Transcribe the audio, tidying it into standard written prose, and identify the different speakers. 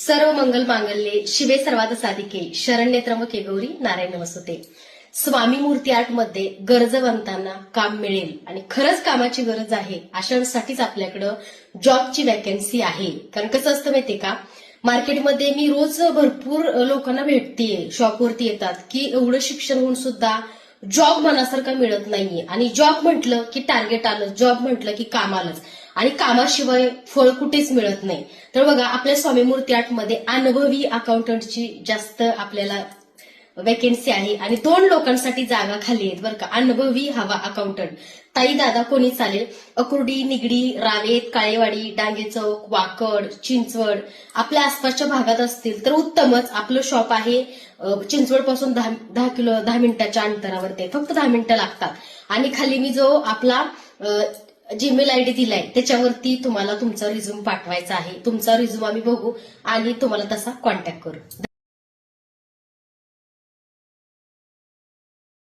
Speaker 1: सर्व मंगल मांगल्ये शिवे सर्वाद साधिके शरण्ये त्र्यंबके गौरी नारायण नमस्तुते. स्वामी मूर्ती आर्ट मध्ये गरजवंतांना काम मिळेल आणि खरंच कामाची गरज आहे अशांसाठीच आपल्याकडं जॉबची वॅकन्सी आहे. कारण कसं असतं माहितीये का, मार्केटमध्ये मी रोज भरपूर लोकांना भेटतेय, शॉपवरती येतात की एवढं शिक्षण होऊन सुद्धा जॉब मनासारखा मिळत नाहीये. आणि जॉब म्हटलं की टार्गेट आलं, जॉब म्हटलं की काम आलंच आणि कामाशिवाय फळ कुठेच मिळत नाही. तर बघा, आपल्या स्वामी मूर्ती आर्टमध्ये अनुभवी अकाउंटंटची जास्त आपल्याला वॅकन्सी आहे आणि 2 लोकांसाठी जागा खाली आहेत बरं का. अनुभवी हवा अकाउंटंट, ताई दादा कोणी चालेल. अकुर्डी, निगडी, रावेत, काळेवाडी, डांगे चौक, वाकड, चिंचवड आपल्या आसपासच्या भागात असतील तर उत्तमच. आपलं शॉप आहे चिंचवड पासून 10 मिनिटाच्या अंतरावरती आहे, फक्त 10 मिनिटं लागतात. आणि खाली मी जो आपला जीमेल आयडी दिलाय त्याच्यावरती तुम्हाला तुमचा रिझ्यूम पाठवायचा आहे. तुमचा रिझ्यूम आम्ही बघू आणि तुम्हाला तसा कॉन्टॅक्ट करू.